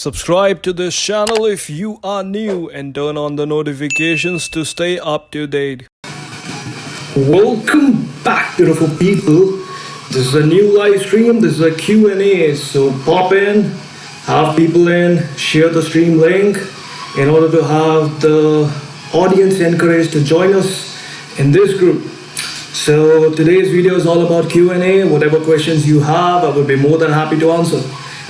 Subscribe to this channel if you are new and turn on the notifications to stay up to date. Welcome back, beautiful people. This is a new live stream. This is a Q&A. So pop in, have people in, share the stream link in order to have the audience encouraged to join us in this group. So today's video is all about Q&A. Whatever questions you have, I would be more than happy to answer.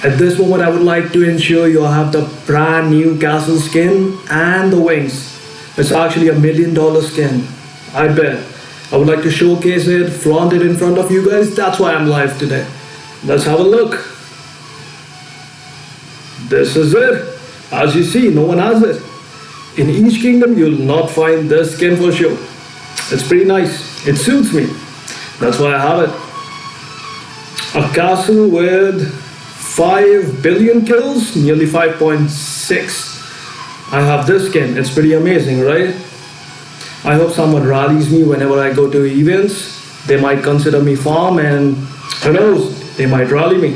At this moment, I would like to ensure you have the brand new castle skin and the wings. It's actually $1 million skin, I bet. I would like to showcase it, flaunt it in front of you guys. That's why I'm live today. Let's have a look. This is it. As you see, no one has it. In each kingdom, you'll not find this skin for sure. It's pretty nice. It suits me. That's why I have it. A castle with 5 billion kills, nearly 5.6. I have this skin. It's pretty amazing, right? I hope someone rallies me whenever I go to events. They might consider me farm, and who knows, they might rally me.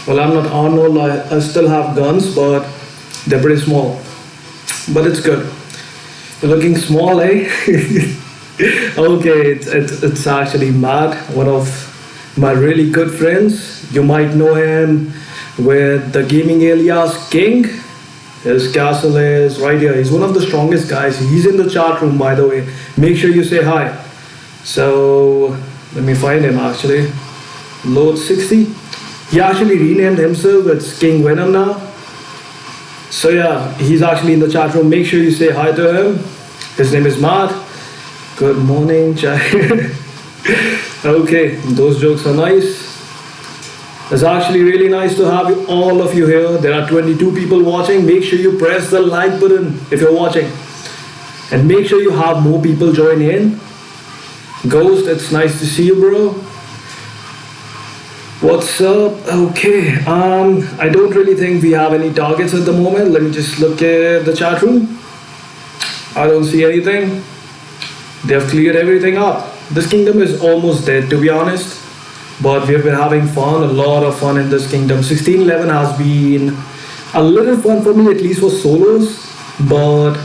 Well, I'm not Arnold. I still have guns, but they're pretty small. But it's good. You're looking small, eh? Okay, it's actually Matt, one of my really good friends. You might know him with the gaming alias King. His castle is right here. He's one of the strongest guys. He's in the chat room, by the way. Make sure you say hi. So let me find him actually. Load 60. He actually renamed himself. It's King Venom now. So yeah, he's actually in the chat room. Make sure you say hi to him. His name is Matt. Good morning, Chai. Okay, those jokes are nice. It's actually really nice to have all of you here. There are 22 people watching. Make sure you press the like button if you're watching. And make sure you have more people join in. Ghost, it's nice to see you, bro. What's up? Okay, I don't really think we have any targets at the moment. Let me just look at the chat room. I don't see anything. They have cleared everything up. This kingdom is almost dead, to be honest. But we've been having fun, a lot of fun in this kingdom. 1611 has been a little fun for me, at least for solos. But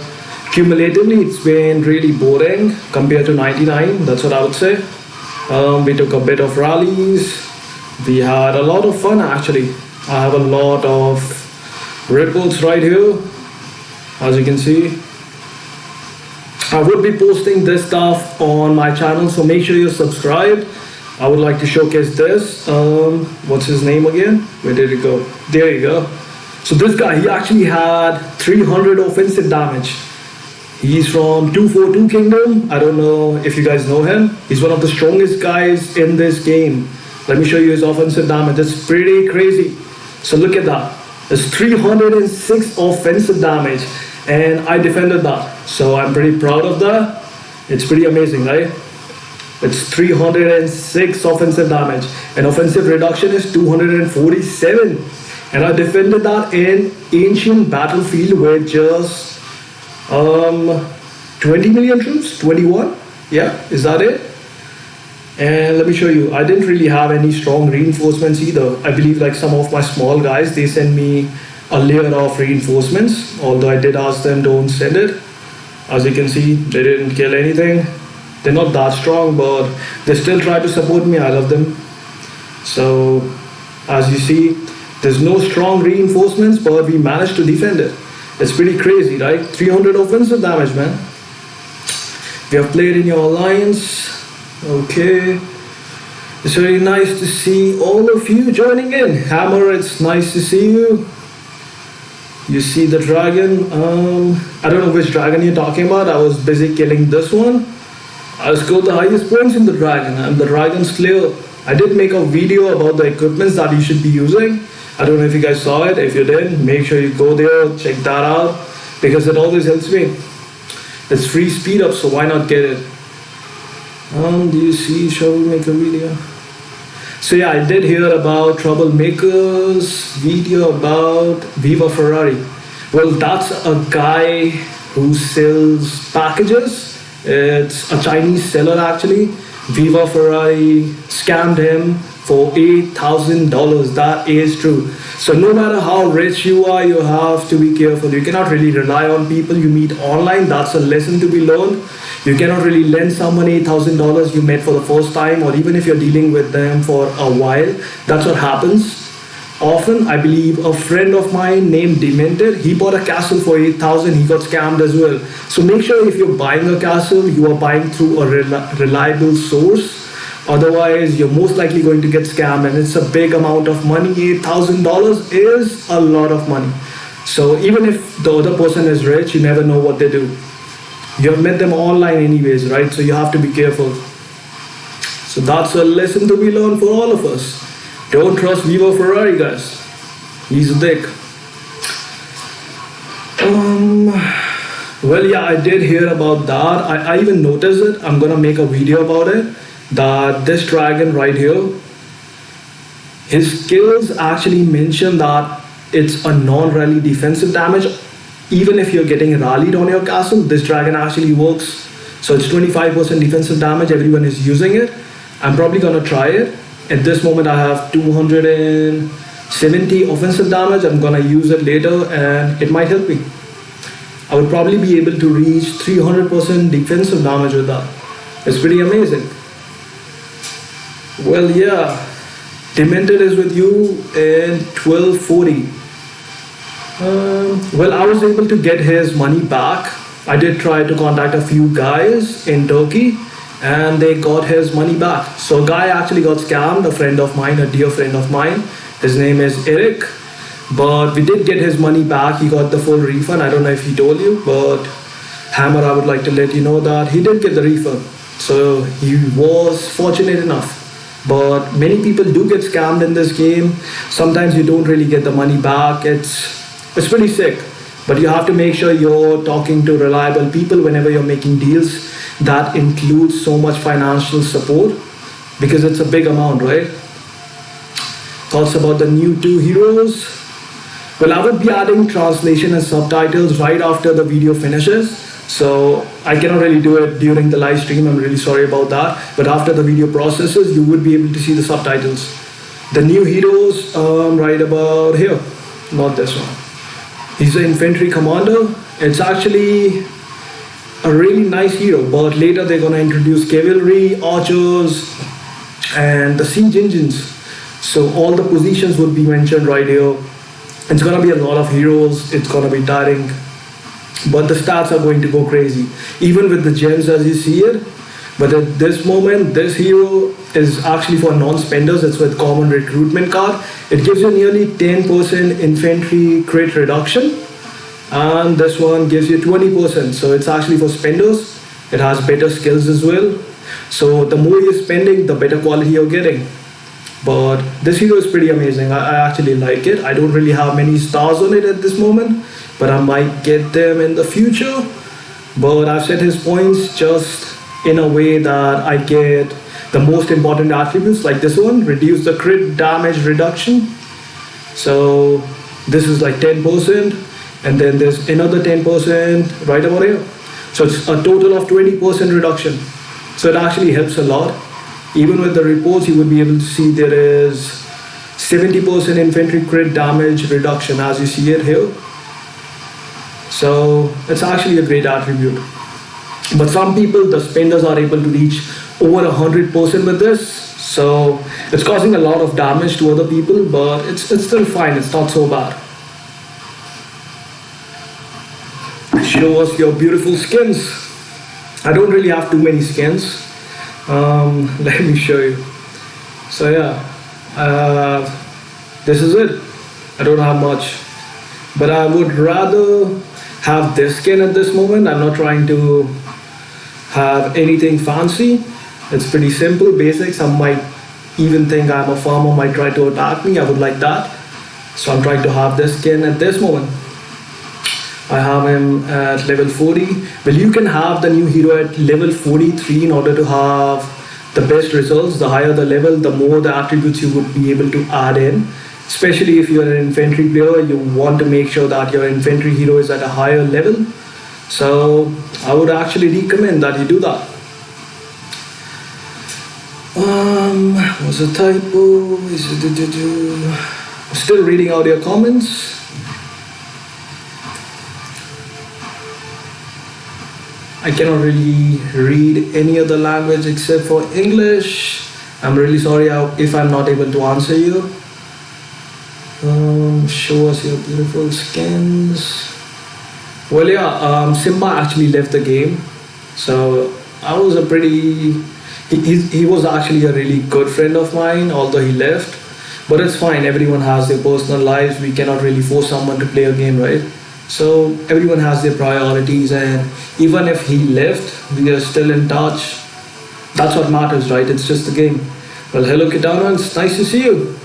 cumulatively, it's been really boring compared to 99. That's what I would say. We took a bit of rallies. We had a lot of fun, actually. I have a lot of reports right here, as you can see. I would be posting this stuff on my channel, so make sure you're subscribed. I would like to showcase this. What's his name again? Where did it go? There you go. So this guy, he actually had 300 offensive damage. He's from 242 Kingdom. I don't know if you guys know him. He's one of the strongest guys in this game. Let me show you his offensive damage. It's pretty crazy. So look at that. It's 306 offensive damage. And I defended that. So I'm pretty proud of that. It's pretty amazing, right? It's 306 offensive damage. And offensive reduction is 247. And I defended that in ancient battlefield with just 20 million troops? 21? Yeah, is that it? And let me show you. I didn't really have any strong reinforcements either. I believe like some of my small guys, they send me a layer of reinforcements, although I did ask them don't send it. As you can see, they didn't kill anything. They're not that strong, but they still try to support me. I love them. So as you see, there's no strong reinforcements, but we managed to defend it. It's pretty crazy, right? 300 offensive damage, man. We have played in your alliance. Okay. It's really nice to see all of you joining in. Hammer, it's nice to see you. You see the dragon. I don't know which dragon you're talking about. I was busy killing this one. I scored the highest points in the dragon. I'm the dragon slayer. I did make a video about the equipments that you should be using. I don't know if you guys saw it. If you did, make sure you go there, check that out, because it always helps me. It's free speed up, so why not get it? Do you see, shall we make a video? So yeah, I did hear about Troublemaker's video about Viva Ferrari. Well, that's a guy who sells packages. It's a Chinese seller actually. Viva Ferrari scammed him for $8,000. That is true. So no matter how rich you are, you have to be careful. You cannot really rely on people you meet online. That's a lesson to be learned. You cannot really lend someone $8,000 you met for the first time, or even if you're dealing with them for a while. That's what happens. Often, I believe a friend of mine named Demented, he bought a castle for 8,000. He got scammed as well. So make sure if you're buying a castle, you are buying through a reliable source. Otherwise, you're most likely going to get scammed, and it's a big amount of money. $8,000 is a lot of money. So even if the other person is rich, you never know what they do. You have met them online anyways, right? So you have to be careful. So that's a lesson to be learned for all of us. Don't trust Vivo Ferrari, guys. He's a dick. Well, yeah, I did hear about that. I even noticed it. I'm gonna make a video about it. That this dragon right here, his skills actually mention that it's a non-rally defensive damage. Even if you're getting rallied on your castle, this dragon actually works. So it's 25% defensive damage. Everyone is using it. I'm probably gonna try it. At this moment, I have 270 offensive damage. I'm gonna use it later, and it might help me. I would probably be able to reach 300% defensive damage with that. It's pretty amazing. Well, yeah, Demented is with you in 1240. Well, I was able to get his money back. I did try to contact a few guys in Turkey, and they got his money back. So a guy actually got scammed, a friend of mine, a dear friend of mine. His name is Eric, but we did get his money back. He got the full refund. I don't know if he told you, but Hammer, I would like to let you know that he did get the refund. So he was fortunate enough. But many people do get scammed in this game. Sometimes you don't really get the money back. It's pretty sick. But you have to make sure you're talking to reliable people whenever you're making deals. That includes so much financial support, because it's a big amount, right? Thoughts about the new 2 heroes? Well, I would be adding translation and subtitles right after the video finishes. So I cannot really do it during the live stream. I'm really sorry about that. But after the video processes, you would be able to see the subtitles. The new heroes, right about here. Not this one. He's an infantry commander. It's actually a really nice hero, but later they're gonna introduce cavalry, archers, and the siege engines. So all the positions would be mentioned right here. It's gonna be a lot of heroes. It's gonna be tiring, but the stats are going to go crazy, even with the gems as you see it. But at this moment, this hero is actually for non-spenders. It's with common recruitment card. It gives you nearly 10% infantry crit reduction. And this one gives you 20%. So it's actually for spenders. It has better skills as well. So the more you're spending, the better quality you're getting. But this hero is pretty amazing. I actually like it. I don't really have many stars on it at this moment, but I might get them in the future. But I've set his points just in a way that I get the most important attributes, like this one, reduce the crit damage reduction. So this is like 10%, and then there's another 10% right about here. So it's a total of 20% reduction. So it actually helps a lot. Even with the reports, you would be able to see there is 70% infantry crit damage reduction, as you see it here. So it's actually a great attribute. But some people, the spenders, are able to reach over 100% with this. So it's causing a lot of damage to other people, but it's still fine. It's not so bad. Show us your beautiful skins. I don't really have too many skins. Let me show you. So yeah, this is it. I don't have much, but I would rather have this skin at this moment. I'm not trying to have anything fancy. It's pretty simple, basic. Some might even think I'm a farmer, might try to attack me. I would like that. So I'm trying to have this skin at this moment. I have him at level 40. Well, you can have the new hero at level 43 in order to have the best results. The higher the level, the more the attributes you would be able to add in. Especially if you're an infantry player, you want to make sure that your infantry hero is at a higher level. So I would actually recommend that you do that. Was a typo? Still reading out your comments. I cannot really read any other language except for English. I'm really sorry if I'm not able to answer you. Show us your beautiful skins. Well, yeah, Simba actually left the game. So I was a pretty. He was actually a really good friend of mine, although he left. But it's fine, everyone has their personal lives. We cannot really force someone to play a game, right? So everyone has their priorities, and even if he left, we are still in touch. That's what matters, right? It's just a game. Well, hello, Kitana. It's nice to see you.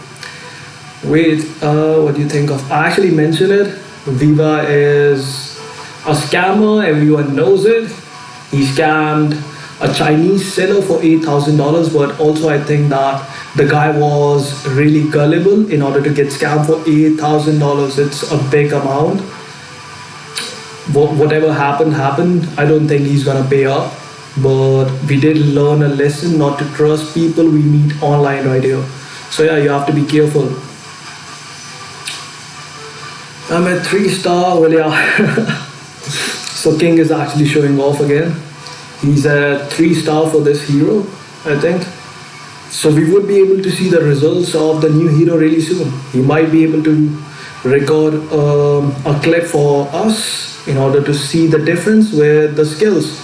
Wait, what do you think of? I actually mentioned it. Viva is a scammer. Everyone knows it. He scammed a Chinese seller for $8,000, but also I think that the guy was really gullible in order to get scammed for $8,000. It's a big amount. Whatever happened, happened. I don't think he's gonna pay up, but we did learn a lesson not to trust people we meet online right here. So yeah, you have to be careful. I'm at 3-star. Well, yeah. So King is actually showing off again. He's at 3-star for this hero, I think. So we would be able to see the results of the new hero really soon. He might be able to record a clip for us in order to see the difference with the skills.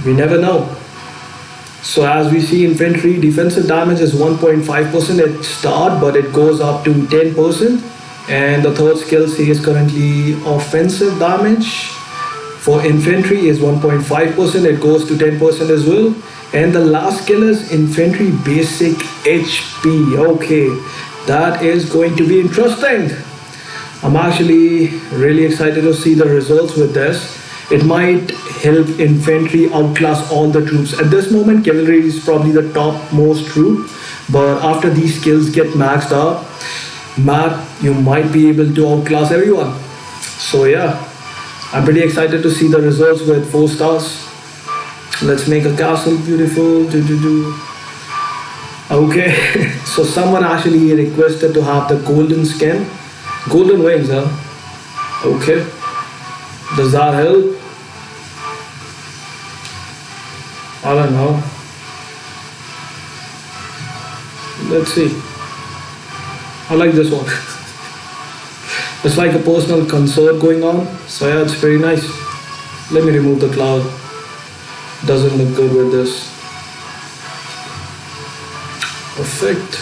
We never know. So as we see, infantry defensive damage is 1.5% at start, but it goes up to 10%. And the third skill says currently offensive damage for infantry is 1.5%. It goes to 10% as well. And the last skill is infantry basic HP. Okay, that is going to be interesting. I'm actually really excited to see the results with this. It might help infantry outclass all the troops. At this moment, cavalry is probably the topmost troop, but after these skills get maxed out, Matt, you might be able to outclass everyone. So yeah, I'm pretty excited to see the results with 4 stars. Let's make a castle beautiful. Okay, so someone actually requested to have the golden skin. Golden wings, huh? Okay. Does that help? I don't know. Let's see. I like this one. It's like a personal concert going on. So yeah, it's very nice. Let me remove the cloud. Doesn't look good with this. Perfect.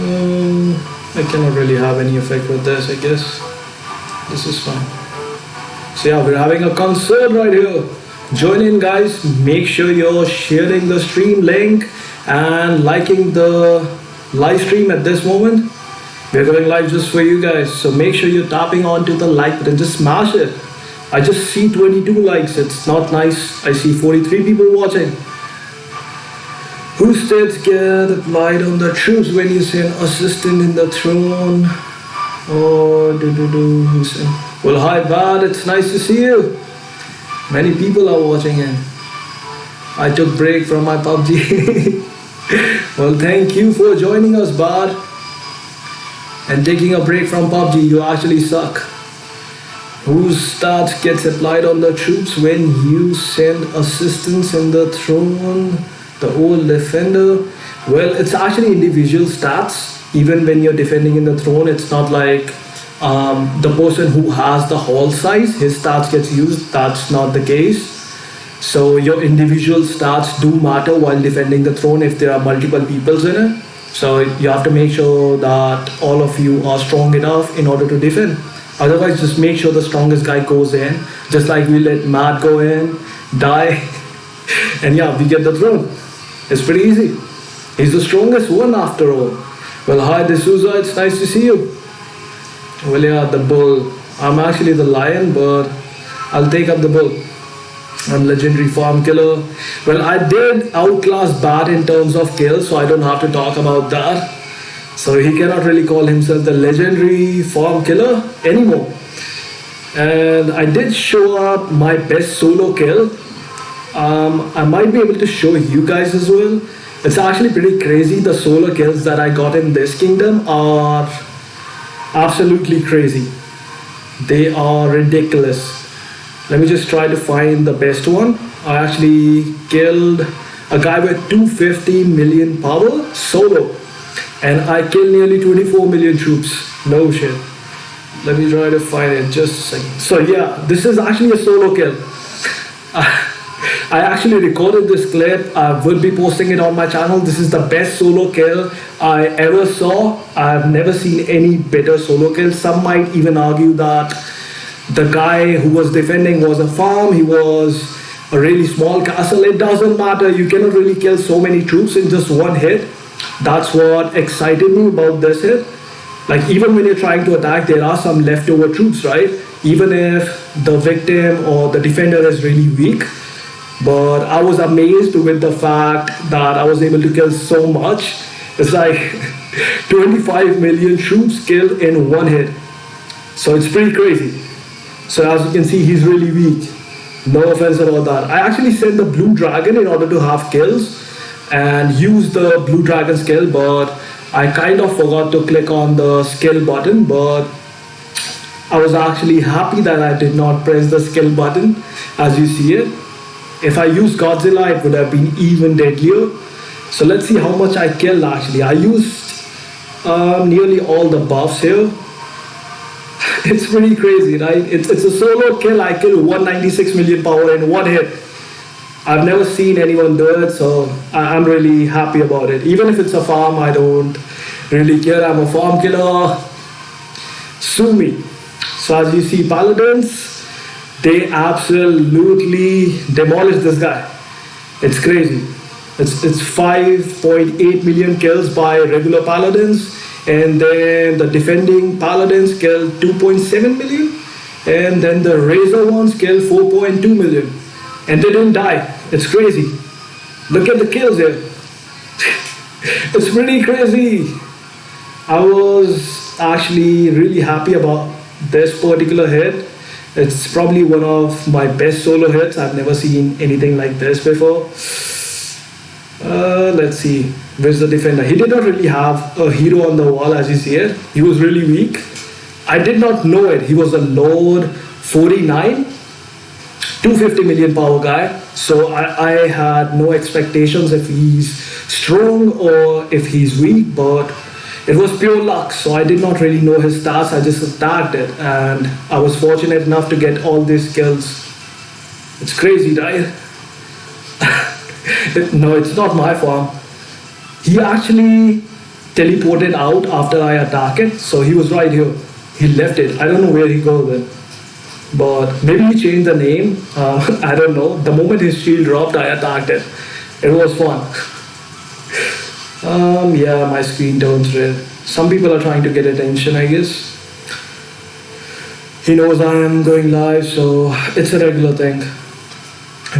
I cannot really have any effect with this, I guess. This is fine. So yeah, we're having a concert right here. Join in, guys. Make sure you're sharing the stream link and liking the live stream at this moment. We're going live just for you guys. So make sure you're tapping onto the like button. Just smash it. I just see 22 likes. It's not nice. I see 43 people watching. Who states get applied on the troops when you send assistant in the throne? Oh, who said? Well, hi, Bad. It's nice to see you. Many people are watching in. I took break from my PUBG. Well, thank you for joining us, Bad. And taking a break from PUBG, you actually suck. Whose stats gets applied on the troops when you send assistance in the throne? The old defender. Well, it's actually individual stats. Even when you're defending in the throne, it's not like the person who has the hall size, his stats gets used. That's not the case. So your individual stats do matter while defending the throne if there are multiple peoples in it. So you have to make sure that all of you are strong enough in order to defend. Otherwise, just make sure the strongest guy goes in. Just like we let Matt go in, die, and yeah, we get the throne. It's pretty easy. He's the strongest one after all. Well, hi, D'Souza. It's nice to see you. Well, yeah, the bull. I'm actually the lion, but I'll take up the bull. I'm legendary farm killer. Well, I did outclass Bat in terms of kills, so I don't have to talk about that. So he cannot really call himself the legendary farm killer anymore. And I did show up my best solo kill. I might be able to show you guys as well. It's actually pretty crazy. The solo kills that I got in this kingdom are absolutely crazy. They are ridiculous. Let me just try to find the best one. I actually killed a guy with 250 million power solo, and I killed nearly 24 million troops. No shit. Let me try to find it just a second. So yeah, this is actually a solo kill. I actually recorded this clip. I will be posting it on my channel. This is the best solo kill I ever saw. I've never seen any better solo kill. Some might even argue that the guy who was defending was a farm. He was a really small castle. It doesn't matter. You cannot really kill so many troops in just one hit. That's what excited me about this hit. Like, even when you're trying to attack, there are some leftover troops, right? Even if the victim or the defender is really weak. But I was amazed with the fact that I was able to kill so much. It's like 25 million troops killed in one hit. So it's pretty crazy. So as you can see, he's really weak. No offense about that. I actually sent the blue dragon in order to have kills and use the blue dragon skill, but I kind of forgot to click on the skill button. But I was actually happy that I did not press the skill button, as you see it. If I used Godzilla, it would have been even deadlier. So let's see how much I killed actually. I used nearly all the buffs here. It's pretty crazy, right? It's a solo kill. I killed 196 million power in one hit. I've never seen anyone do it, so I'm really happy about it. Even if it's a farm, I don't really care. I'm a farm killer. Sue me. So as you see, paladins, they absolutely demolished this guy. It's crazy. It's 5.8 million kills by regular paladins, and then the defending paladins killed 2.7 million, and then the razor ones killed 4.2 million, and they didn't die. It's crazy. Look at the kills here. It's pretty crazy. I was actually really happy about this particular hit. It's probably one of my best solo hits. I've never seen anything like this before. Let's see. Where's the defender? He did not really have a hero on the wall, as you see it. He was really weak. I did not know it. He was a Lord 49, 250 million power guy. So I had no expectations if he's strong or if he's weak, but it was pure luck. So I did not really know his stats. I just attacked it, and I was fortunate enough to get all these kills. It's crazy, right? No, it's not my farm. He actually teleported out after I attacked it, so he was right here. He left it. I don't know where he go then, but maybe he changed the name. I don't know. The moment his shield dropped, I attacked it. It was fun. Yeah, my screen turns red. Some people are trying to get attention, I guess. He knows I am going live, so it's a regular thing.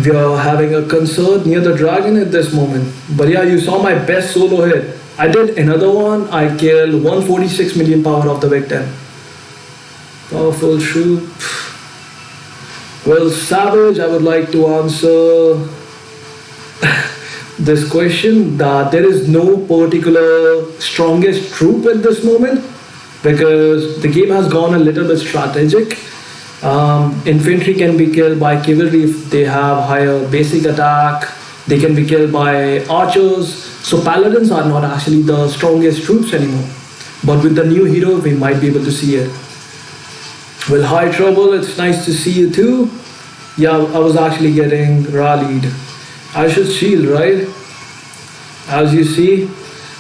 We are having a concert near the dragon at this moment. But yeah, you saw my best solo hit. I did another one. I killed 146 million power of the victim. Powerful troop. Well, Savage, I would like to answer this question that there is no particular strongest troop at this moment, because the game has gone a little bit strategic. Infantry can be killed by cavalry if they have higher basic attack. They can be killed by archers. So paladins are not actually the strongest troops anymore. But with the new hero, we might be able to see it. Well, hi Trouble, it's nice to see you too. Yeah, I was actually getting rallied. I should shield, right? As you see,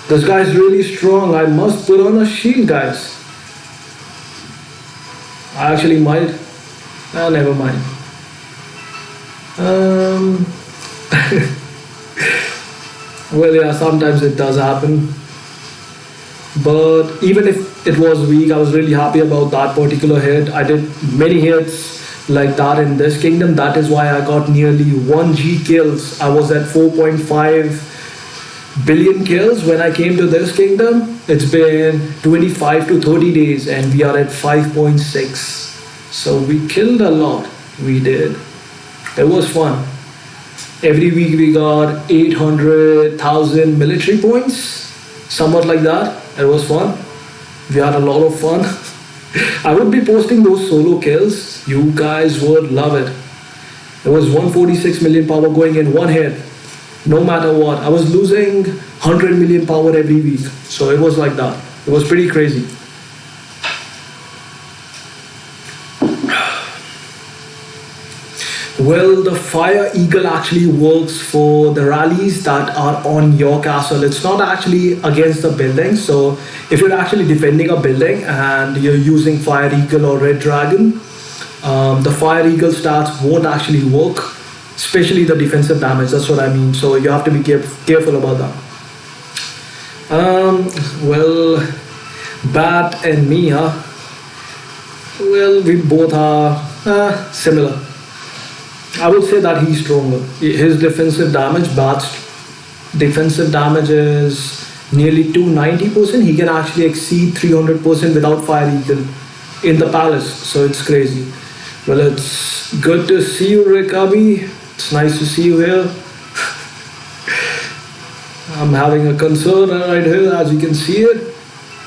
this guy's really strong. I must put on a shield, guys. I actually might. Never mind. Well, yeah, sometimes it does happen. But even if it was weak, I was really happy about that particular hit. I did many hits like that in this kingdom. That is why I got nearly 1G kills. I was at 4.5 billion kills when I came to this kingdom. It's been 25 to 30 days and we are at 5.6. So we killed a lot. We did. It was fun. Every week we got 800,000 military points, somewhat like that. It was fun. We had a lot of fun. I would be posting those solo kills. You guys would love it. It was 146 million power going in one hit, no matter what. I was losing 100 million power every week. So it was like that. It was pretty crazy. Well, the Fire Eagle actually works for the rallies that are on your castle. It's not actually against the building. So if you're actually defending a building and you're using Fire Eagle or Red Dragon, the Fire Eagle stats won't actually work, especially the defensive damage. That's what I mean. So you have to be careful about that. Well, Bat and me, huh? Well, we both are similar. I would say that he's stronger. His defensive damage, Bat's defensive damage is nearly 290%. He can actually exceed 300% without Fire Eagle in the palace. So it's crazy. Well, it's good to see you, Rikabi. It's nice to see you here. I'm having a concern right here, as you can see it.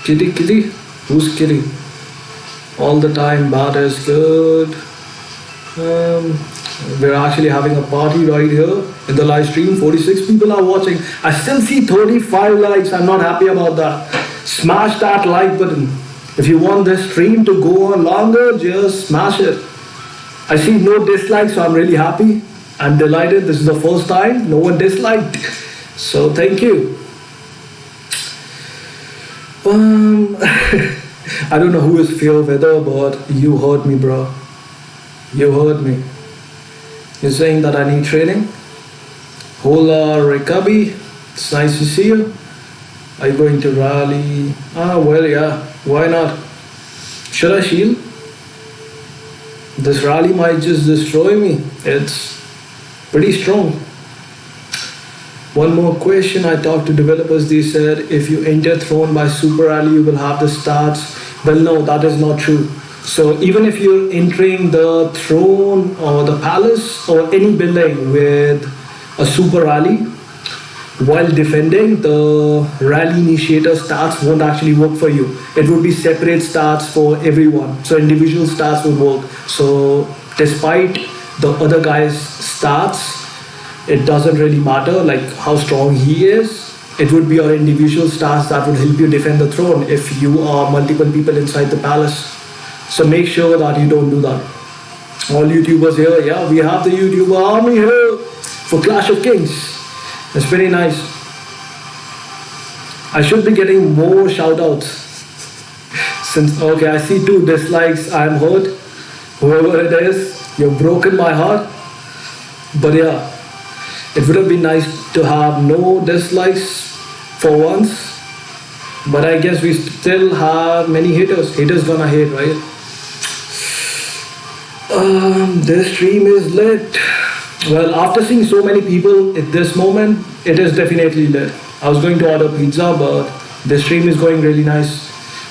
Kitty, kitty. Who's kitty? All the time, Bat is good. We're actually having a party right here in the live stream. 46 people are watching. I still see 35 likes. I'm not happy about that. Smash that like button. If you want this stream to go on longer, just smash it. I see no dislikes, so I'm really happy. I'm delighted. This is the first time no one disliked. So thank you. I don't know who is Fear Weather, but you heard me, bro. You heard me. You're saying that I need training? Hola, Rekabi. It's nice to see you. Are you going to rally? Well, yeah. Why not? Should I shield? This rally might just destroy me. It's pretty strong. One more question. I talked to developers. They said if you enter throne by super rally, you will have the stats. Well, no, that is not true. So even if you're entering the throne or the palace or any building with a super rally, while defending, the rally initiator stats won't actually work for you. It would be separate stats for everyone. So individual stats would work. So despite the other guy's stats, it doesn't really matter like how strong he is. It would be your individual stats that would help you defend the throne if you are multiple people inside the palace. So make sure that you don't do that. All YouTubers here, yeah, we have the YouTuber army here for Clash of Kings. It's pretty nice. I should be getting more shoutouts. Since, okay, I see 2 dislikes. I'm hurt. Whoever it is, you've broken my heart. But yeah, it would have been nice to have no dislikes for once. But I guess we still have many haters. Haters gonna hate, right? This stream is lit. Well, after seeing so many people at this moment, it is definitely lit. I was going to order pizza, but this stream is going really nice.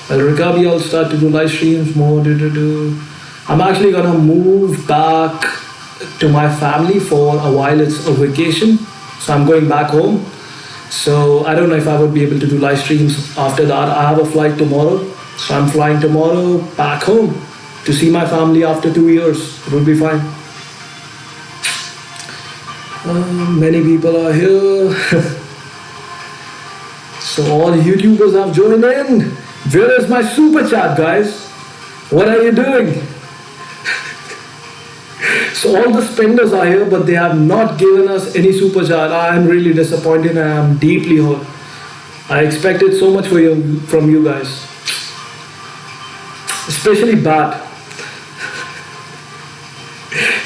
Well, Rikabi, I'll start to do live streams more. I'm actually gonna move back to my family for a while. It's a vacation, so I'm going back home. So I don't know if I would be able to do live streams after that. I have a flight tomorrow, so I'm flying tomorrow back home to see my family after 2 years. It would be fine. Many people are here. So all YouTubers have joined in. Where is my super chat, guys? What are you doing? So all the spenders are here, but they have not given us any super chat. I am really disappointed and I am deeply hurt. I expected so much from you guys. Especially Bat.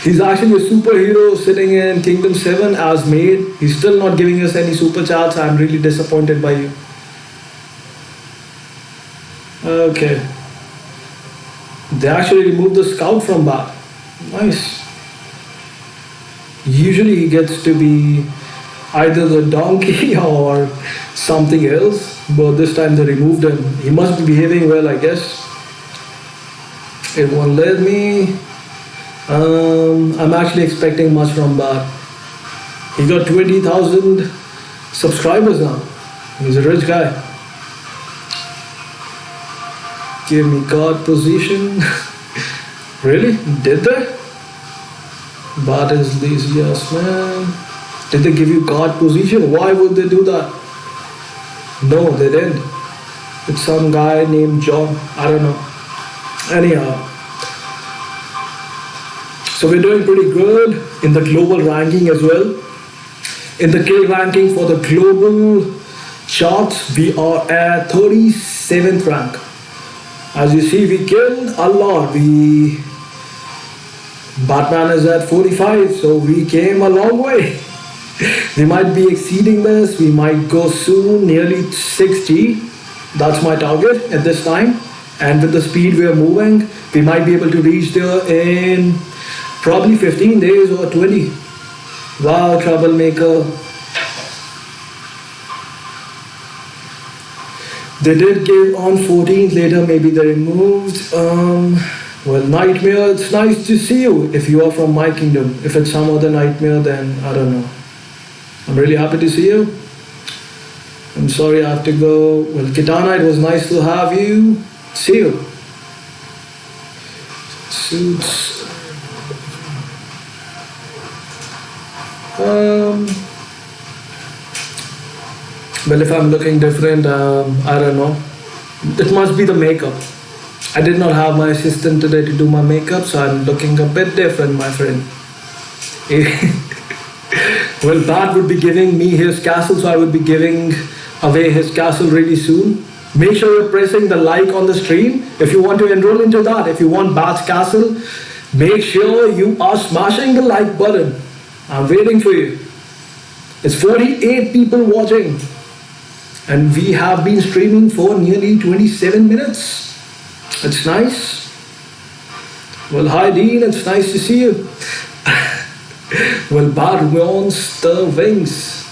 He's actually a superhero sitting in Kingdom 7 as maid. He's still not giving us any super chats. I'm really disappointed by you. Okay. They actually removed the scout from Bat. Nice. Usually he gets to be either the donkey or something else, but this time they removed him. He must be behaving well, I guess. It won't let me. I'm actually expecting much from Bart. He got 20,000 subscribers now. He's a rich guy. Give me God position. Really? Did they? Bart is laziest man. Did they give you God position? Why would they do that? No, they didn't. It's some guy named John. I don't know. Anyhow. So we're doing pretty good in the global ranking as well. In the kill ranking for the global charts, we are at 37th rank. As you see, we killed a lot. Batman is at 45, so we came a long way. We might be exceeding this. We might go soon, nearly 60. That's my target at this time. And with the speed we are moving, we might be able to reach there in probably 15 days or 20. Wow, troublemaker. They did give on 14th, later maybe they removed. Well, Nightmare, it's nice to see you if you are from my kingdom. If it's some other Nightmare, then I don't know. I'm really happy to see you. I'm sorry I have to go. Well, Kitana, it was nice to have you. See you. Suits. Well, if I'm looking different, I don't know. It must be the makeup. I did not have my assistant today to do my makeup, so I'm looking a bit different, my friend. Well, Bat would be giving me his castle, so I would be giving away his castle really soon. Make sure you're pressing the like on the stream if you want to enroll into that. If you want Bat's castle, make sure you are smashing the like button. I'm waiting for you. It's 48 people watching. And we have been streaming for nearly 27 minutes. It's nice. Well, hi Dean, it's nice to see you. Well, Bat wants the wings.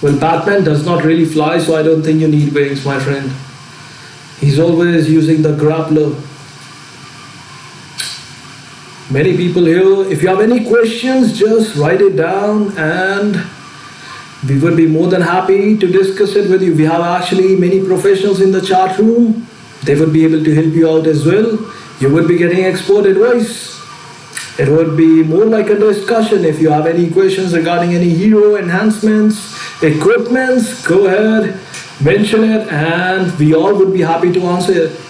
Well, Batman does not really fly, so I don't think you need wings, my friend. He's always using the grappler. Many people here, if you have any questions, just write it down and we would be more than happy to discuss it with you. We have actually many professionals in the chat room. They would be able to help you out as well. You would be getting expert advice. It would be more like a discussion. If you have any questions regarding any hero enhancements, equipments, go ahead, mention it, and we all would be happy to answer it.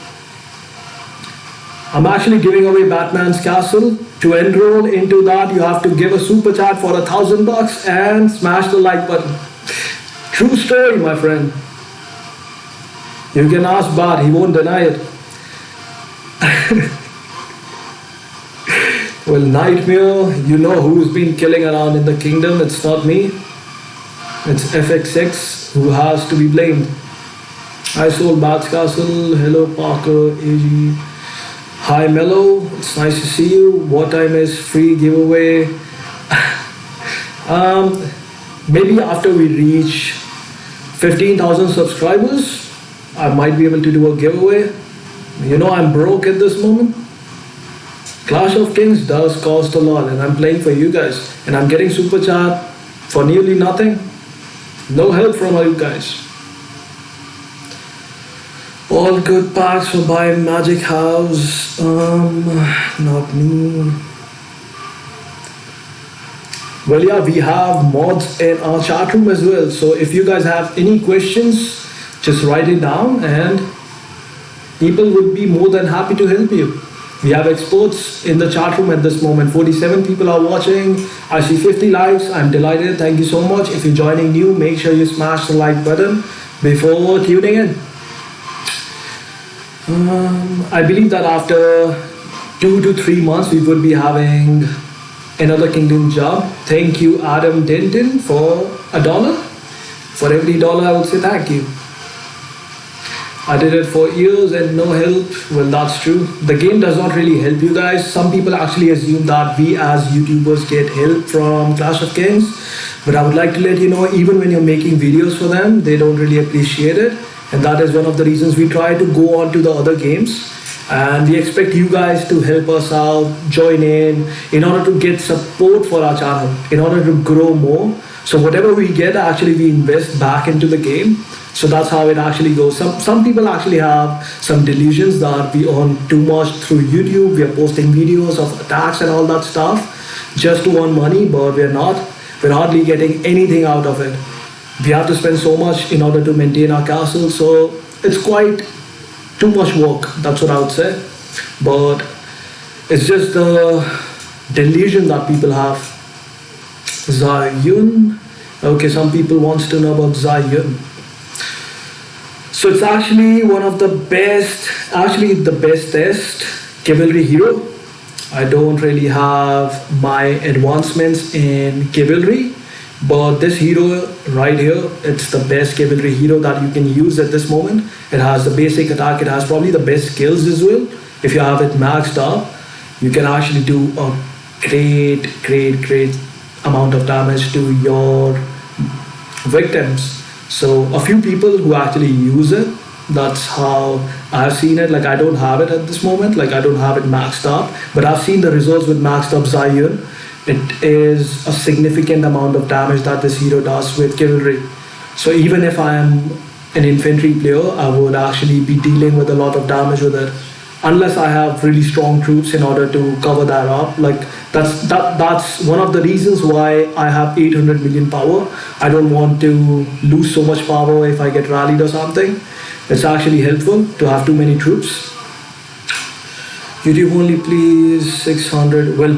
I'm actually giving away Batman's castle. To enroll into that, you have to give a super chat for $1,000 and smash the like button. True story, my friend. You can ask Bat, he won't deny it. Well, Nightmare, you know who's been killing around in the kingdom. It's not me. It's FX6 who has to be blamed. I sold Bat's castle. Hello, Parker, AG. Hi, Mello. It's nice to see you. What time is free giveaway? Maybe after we reach 15,000 subscribers, I might be able to do a giveaway. You know, I'm broke at this moment. Clash of Kings does cost a lot, and I'm playing for you guys. And I'm getting super chat for nearly nothing. No help from you guys. All good packs for buying Magic House. Not me. Well, yeah, we have mods in our chat room as well. So if you guys have any questions, just write it down and people would be more than happy to help you. We have experts in the chat room at this moment. 47 people are watching. I see 50 likes. I'm delighted. Thank you so much. If you're joining new, make sure you smash the like button before tuning in. I believe that after 2 to 3 months, we would be having another kingdom job. Thank you, Adam Denton, for $1. For every dollar, I would say thank you. I did it for years and no help. Well, that's true. The game does not really help you guys. Some people actually assume that we as YouTubers get help from Clash of Kings. But I would like to let you know, even when you're making videos for them, they don't really appreciate it. And that is one of the reasons we try to go on to the other games. and we expect you guys to help us out, join in order to get support for our channel, in order to grow more. So whatever we get, actually we invest back into the game. So that's how it actually goes. Some people actually have some delusions that we earn too much through YouTube. We are posting videos of attacks and all that stuff just to earn money, but we're not. We're hardly getting anything out of it. We have to spend so much in order to maintain our castle. So it's quite too much work. That's what I would say. But it's just the delusion that people have. Zion. Okay, some people wants to know about Zion. So it's actually one of the best, actually the bestest cavalry hero. I don't really have my advancements in cavalry, but this hero right here, it's the best cavalry hero that you can use at this moment. It has the basic attack, it has probably the best skills as well. If you have it maxed up, you can actually do a great amount of damage to your victims. So a few people who actually use it, that's how I've seen it. Like I don't have it at this moment, like I don't have it maxed up, but I've seen the results with maxed up Zion. It is a significant amount of damage that this hero does with cavalry. So even if I am an infantry player, I would actually be dealing with a lot of damage with it, unless I have really strong troops in order to cover that up. Like that's one of the reasons why I have 800 million power. I don't want to lose so much power if I get rallied or something. It's actually helpful to have too many troops. YouTube only, please. 600. Well,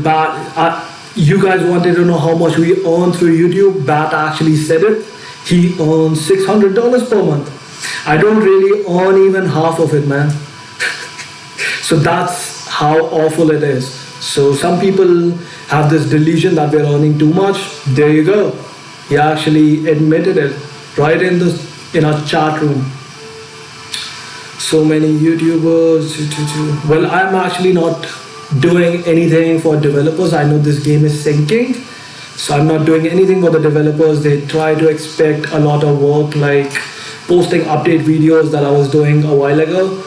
you guys wanted to know how much we earn through YouTube. Bat actually said it. He earns $600 per month. I don't really earn even half of it, man. So that's how awful it is. So some people have this delusion that we're earning too much. There you go. He actually admitted it right in our chat room. So many YouTubers. Well, I'm actually not doing anything for developers. I know this game is sinking, so I'm not doing anything for the developers. They try to expect a lot of work, like posting update videos that I was doing a while ago.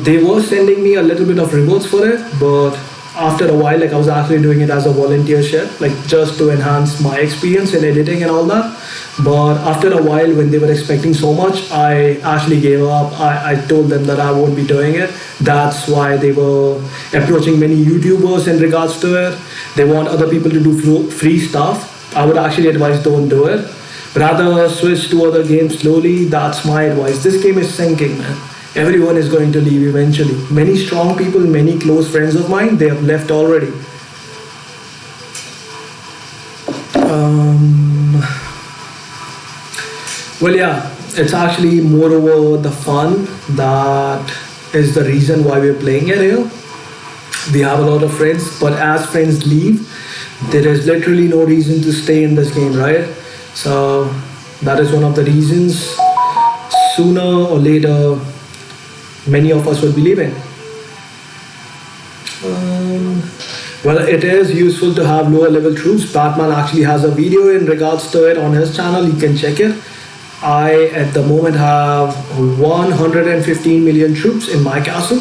They were sending me a little bit of rewards for it, but after a while, like I was actually doing it as a volunteership, like just to enhance my experience in editing and all that. But after a while, when they were expecting so much, I actually gave up. I told them that I won't be doing it. That's why they were approaching many YouTubers in regards to it. They want other people to do free stuff. I would actually advise don't do it. Rather switch to other games slowly. That's my advice. This game is sinking, man. Everyone is going to leave eventually. Many strong people, many close friends of mine, they have left already. Well, yeah, it's actually moreover the fun that is the reason why we're playing it here. We have a lot of friends, but as friends leave, there is literally no reason to stay in this game, right? So that is one of the reasons. Sooner or later, many of us will be leaving. Well, it is useful to have lower level troops. Batman actually has a video in regards to it on his channel. You can check it. I, at the moment, have 115 million troops in my castle.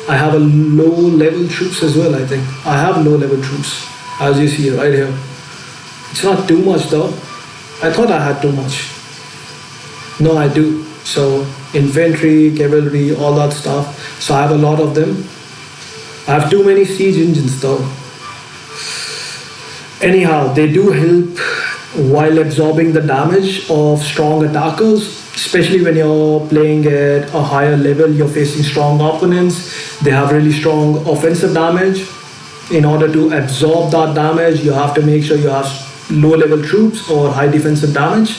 I have a low level troops as well, I think. I have low level troops, as you see right here. It's not too much though. I thought I had too much. No, I do. So infantry, cavalry, all that stuff. So I have a lot of them. I have too many siege engines though. Anyhow, they do help while absorbing the damage of strong attackers, especially when you're playing at a higher level, you're facing strong opponents. They have really strong offensive damage. In order to absorb that damage, you have to make sure you have low level troops or high defensive damage.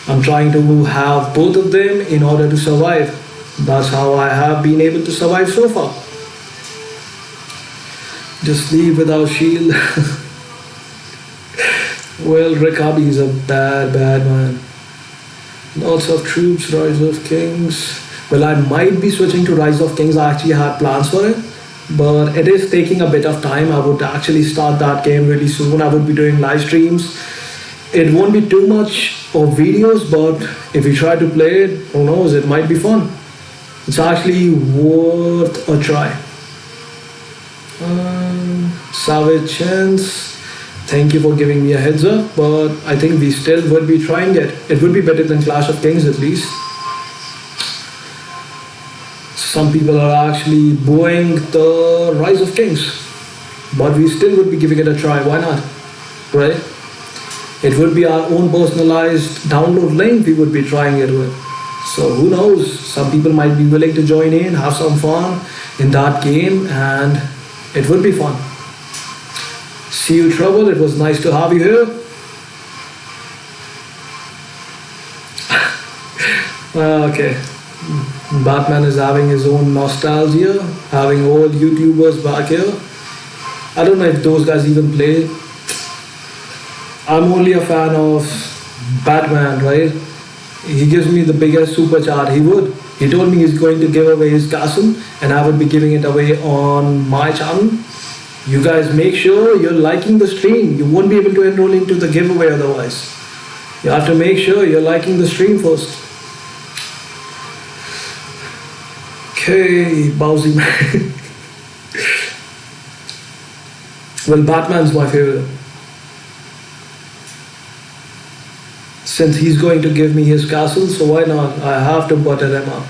I'm trying to have both of them in order to survive. That's how I have been able to survive so far. Just leave without shield. Well, Rikabi is a bad man. Lots of troops, Rise of Kings. Well, I might be switching to Rise of Kings. I actually had plans for it, but it is taking a bit of time. I would actually start that game really soon. I would be doing live streams. It won't be too much of videos, but if you try to play it, who knows, it might be fun. It's actually worth a try. Savage Chance, thank you for giving me a heads up, but I think we still would be trying it. It would be better than Clash of Kings at least. Some people are actually booing the Rise of Kings, but we still would be giving it a try. Why not? Right? It would be our own personalized download link we would be trying it with. So who knows? Some people might be willing to join in, have some fun in that game, and it would be fun. See you, Trouble. It was nice to have you here. Okay. Batman is having his own nostalgia, having old YouTubers back here. I don't know if those guys even play. I'm only a fan of Batman, right? He gives me the biggest super chat. He would. He told me he's going to give away his castle, and I would be giving it away on my channel. You guys make sure you're liking the stream. You won't be able to enroll into the giveaway otherwise. You have to make sure you're liking the stream first. Okay, Bowsy Man. Well, Batman's my favorite. Since he's going to give me his castle, so why not? I have to butter him up.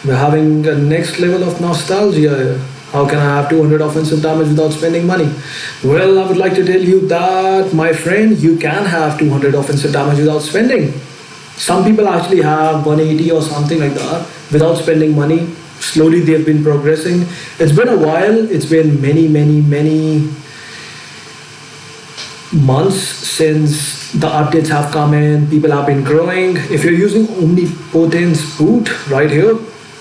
We're having a next level of nostalgia here. How can I have 200 offensive damage without spending money? Well, I would like to tell you that, my friend, you can have 200 offensive damage without spending. Some people actually have 180 or something like that without spending money. Slowly they've been progressing. It's been a while. It's been many months since the updates have come in. People have been growing. If you're using Omnipotence boot right here,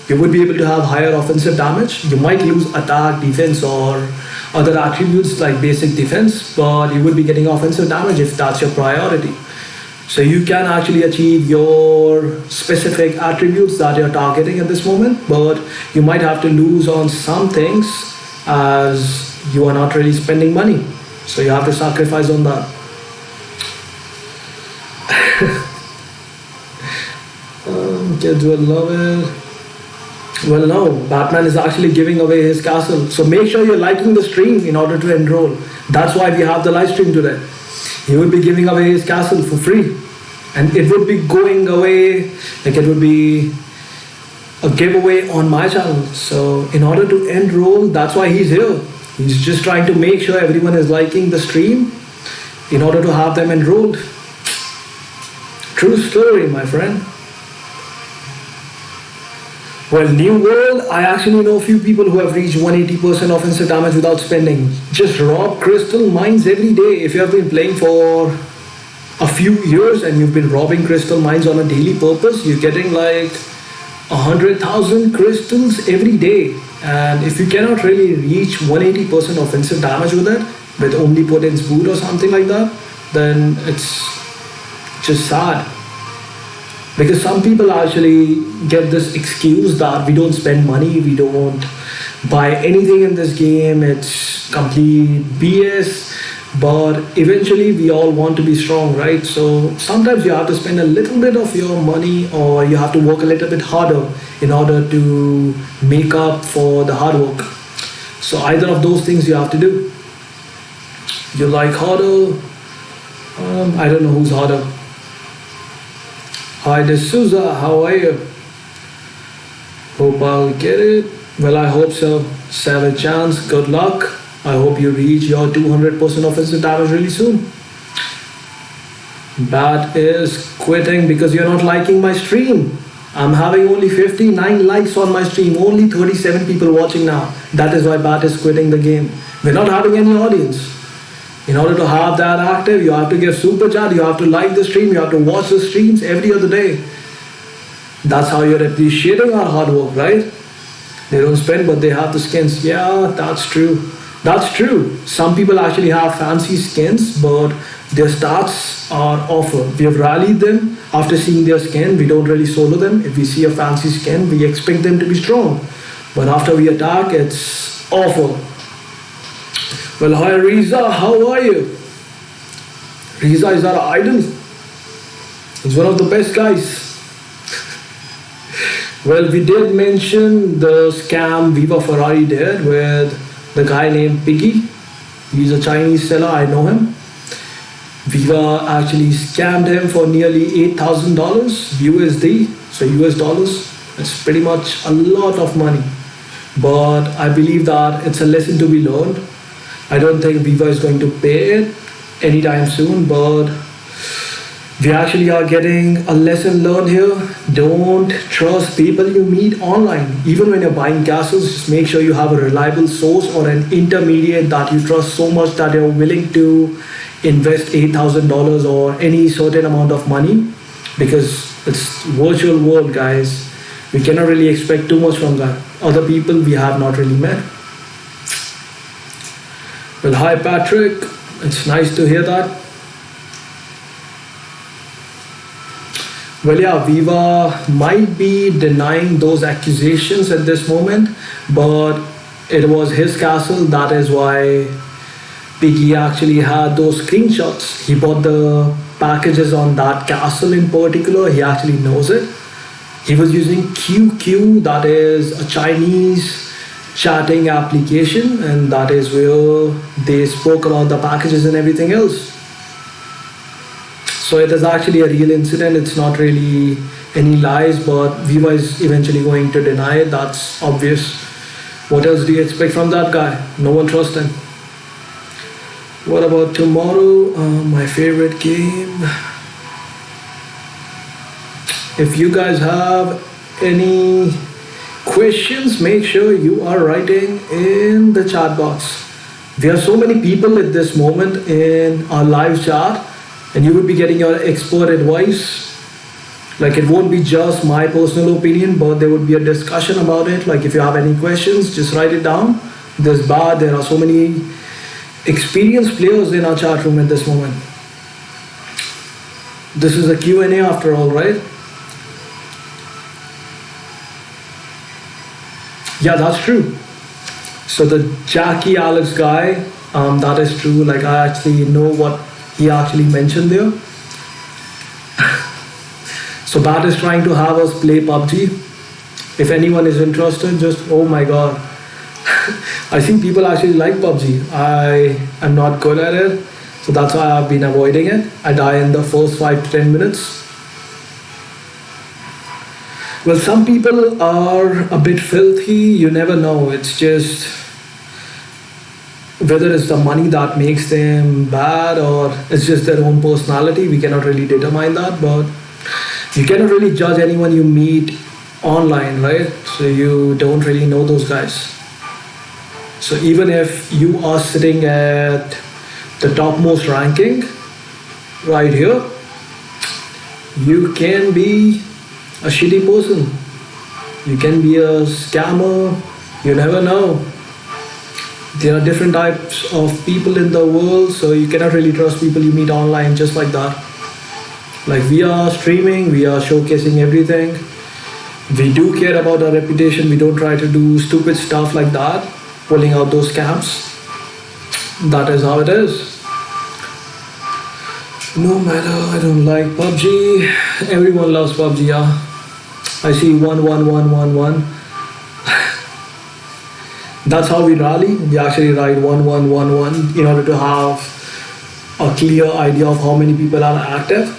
you would be able to have higher offensive damage. You might lose attack, defense, or other attributes like basic defense, but you would be getting offensive damage if that's your priority. So you can actually achieve your specific attributes that you're targeting at this moment, but you might have to lose on some things as you are not really spending money. So you have to sacrifice on that. Kids will love it. Well, no, Batman is actually giving away his castle. So make sure you're liking the stream in order to enroll. That's why we have the live stream today. He would be giving away his castle for free. And it would be going away, like it would be a giveaway on my channel. So in order to enroll, that's why he's here. He's just trying to make sure everyone is liking the stream in order to have them enrolled. True story, my friend. Well, New World, I actually know a few people who have reached 180% offensive damage without spending. Just rob crystal mines every day. If you have been playing for a few years and you've been robbing crystal mines on a daily purpose, you're getting like 100,000 crystals every day. And if you cannot really reach 180% offensive damage with it, with Omnipotence boot or something like that, then it's just sad. Because some people actually get this excuse that we don't spend money, we don't buy anything in this game, it's complete BS. But eventually we all want to be strong, right? So sometimes you have to spend a little bit of your money, or you have to work a little bit harder in order to make up for the hard work. So either of those things you have to do. You like harder? I don't know who's harder. Hi, D'Souza, how are you? Hope I'll get it. Well, I hope so. Savage Chance, good luck. I hope you reach your 200% offensive damage really soon. Bat is quitting because you're not liking my stream. I'm having only 59 likes on my stream, only 37 people watching now. That is why Bat is quitting the game. We're not having any audience. In order to have that active, you have to give super chat, you have to like the stream, you have to watch the streams every other day. That's how you're appreciating our hard work, right? They don't spend, but they have the skins. Yeah, that's true. That's true. Some people actually have fancy skins, but their stats are awful. We have rallied them after seeing their skin. We don't really solo them. If we see a fancy skin, we expect them to be strong. But after we attack, it's awful. Well, hi Riza, how are you? Riza is our idol. He's one of the best guys. Well, we did mention the scam Viva Ferrari did with the guy named Piggy. He's a Chinese seller, I know him. Viva actually scammed him for nearly $8,000 USD, so US dollars. It's pretty much a lot of money. But I believe that it's a lesson to be learned. I don't think Viva is going to pay it anytime soon, but we actually are getting a lesson learned here. Don't trust people you meet online. Even when you're buying castles, just make sure you have a reliable source or an intermediate that you trust so much that you're willing to invest $8,000 or any certain amount of money, because it's virtual world, guys. We cannot really expect too much from that. Other people we have not really met. Well, hi Patrick. It's nice to hear that. Well, yeah, Viva might be denying those accusations at this moment, but it was his castle. That is why Piggy actually had those screenshots. He bought the packages on that castle in particular. He actually knows it. He was using QQ, that is a Chinese chatting application, and that is where they spoke about the packages and everything else. So it is actually a real incident. It's not really any lies, but Viva is eventually going to deny it. That's obvious. What else do you expect from that guy? No one trusts him. What about tomorrow? My favorite game. If you guys have any questions, make sure you are writing in the chat box. We have so many people at this moment in our live chat, and you would be getting your expert advice. Like, it won't be just my personal opinion, but there would be a discussion about it. Like, if you have any questions, just write it down. There are so many experienced players in our chat room at this moment. This is a Q&A after all, right? Yeah, that's true. So the Jackie Alex guy, that is true. Like, I actually know what he actually mentioned there. So Bat is trying to have us play PUBG. If anyone is interested, just, oh my god. I think people actually like PUBG. I am not good at it, so that's why I've been avoiding it. I die in the first 5 to 10 minutes. Well, some people are a bit filthy. You never know. It's just whether it's the money that makes them bad or it's just their own personality. We cannot really determine that, but you cannot really judge anyone you meet online, right? So you don't really know those guys. So even if you are sitting at the topmost ranking right here, you can be a shitty person. You can be a scammer. You never know. There are different types of people in the world, so you cannot really trust people you meet online just like that. Like, we are streaming, we are showcasing everything. We do care about our reputation. We don't try to do stupid stuff like that, pulling out those scams. That is how it is. No matter, I don't like PUBG. Everyone loves PUBG, yeah. I see 11111. That's how we rally. We actually write 1111 in order to have a clear idea of how many people are active.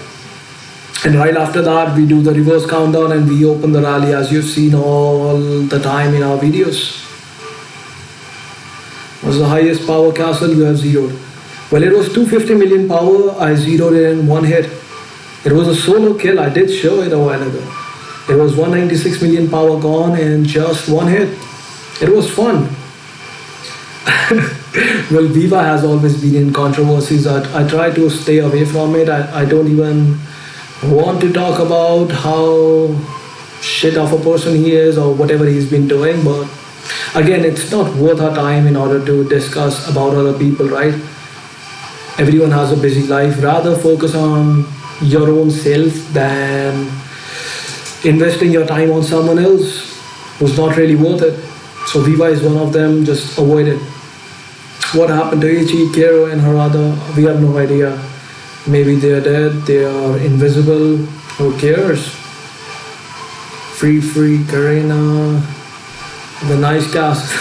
And right after that, we do the reverse countdown and we open the rally, as you've seen all the time in our videos. What's the highest power castle you have zeroed? Well, it was 250 million power. I zeroed it in one hit. It was a solo kill. I did show it a while ago. It was 196 million power gone in just one hit. It was fun. Well, Viva has always been in controversies. I try to stay away from it. I don't even want to talk about how shit of a person he is or whatever he's been doing, but again, it's not worth our time in order to discuss about other people, right? Everyone has a busy life. Rather focus on your own self than investing your time on someone else who's not really worth it. So Viva is one of them. Just avoid it. What happened to Ichi, Kero and Harada? We have no idea. Maybe they're dead, they are invisible, who cares? Free, Karina. The nice cast.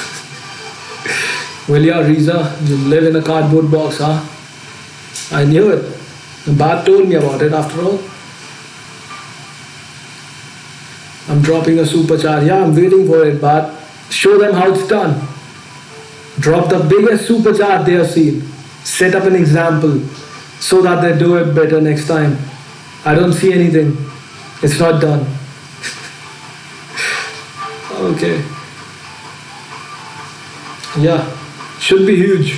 Well, yeah, Riza, you live in a cardboard box, huh? I knew it. The Bat told me about it after all. I'm dropping a super chat. Yeah, I'm waiting for it, but show them how it's done. Drop the biggest super chat they have seen. Set up an example so that they do it better next time. I don't see anything. It's not done. Okay. Yeah, should be huge.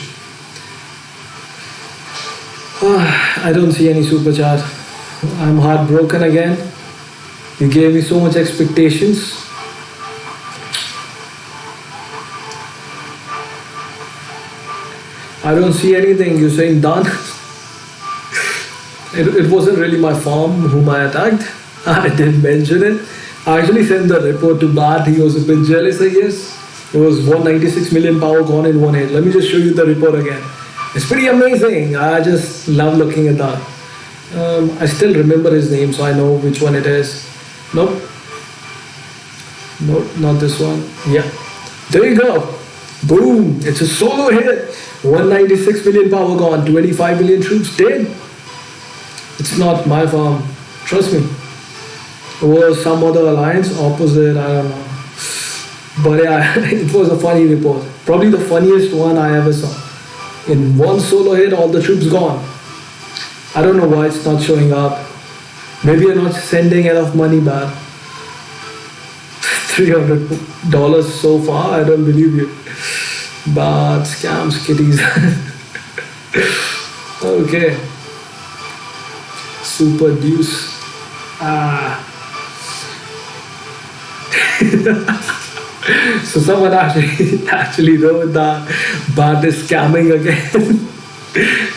I don't see any super chat. I'm heartbroken again. You gave me so much expectations. I don't see anything. You're saying done. It wasn't really my farm whom I attacked. I did mention it. I actually sent the report to Bart. He was a bit jealous, I guess. It was 196 million power gone in one hit. Let me just show you the report again. It's pretty amazing. I just love looking at that. I still remember his name, so I know which one it is. Nope. Nope, not this one. Yeah. There you go. Boom. It's a solo hit. 196 million power gone. 25 million troops dead. It's not my farm. Trust me. It was some other alliance, opposite, I don't know. But yeah, it was a funny report. Probably the funniest one I ever saw. In one solo hit, all the troops gone. I don't know why it's not showing up. Maybe you're not sending enough money back. $300 so far, I don't believe you. But scams, kitties. Okay. Super deuce. So someone actually wrote that Bart is scamming again.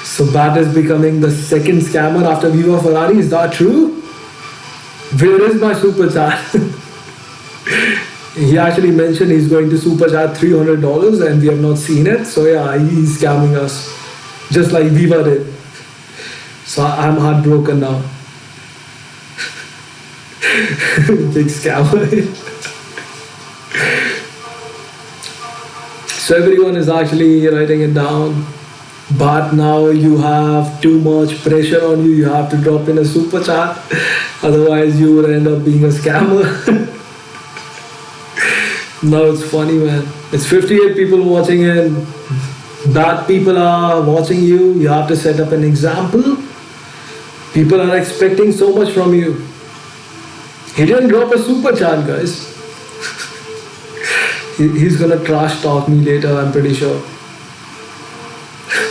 So Bart is becoming the second scammer after Viva Ferrari. Is that true? Where is my super chat? He actually mentioned he's going to super chat $300 and we have not seen it. So yeah, he's scamming us. Just like Viva did. So I'm heartbroken now. Big scammer. So everyone is actually writing it down. But now you have too much pressure on you. You have to drop in a super chat. Otherwise you would end up being a scammer. No, it's funny, man. It's 58 people watching it. Bad people are watching you. You have to set up an example. People are expecting so much from you. He didn't drop a super chat, guys. He's gonna trash talk me later, I'm pretty sure.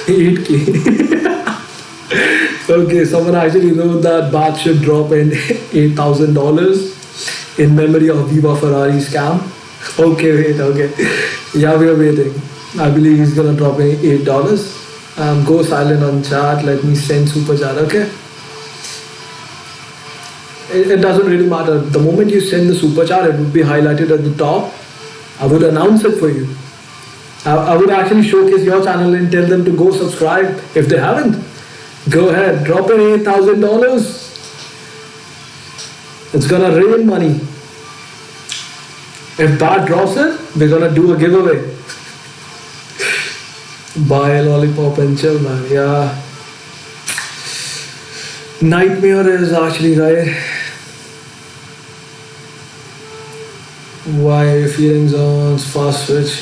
8K. Okay, someone actually wrote that Bart should drop in $8,000 in memory of Viva Ferrari scam. Okay, wait, okay. Yeah, we are waiting. I believe he's gonna drop in $8. Go silent on chat. Let me send super chat, okay? It doesn't really matter. The moment you send the super chat, it would be highlighted at the top. I would announce it for you. I would actually showcase your channel and tell them to go subscribe if they haven't. Go ahead, drop in $8,000. It's gonna rain money. If Bart drops it, we're gonna do a giveaway. Buy a lollipop and chill, man. Yeah. Nightmare is actually right. Why are you feeling zones? Fast switch.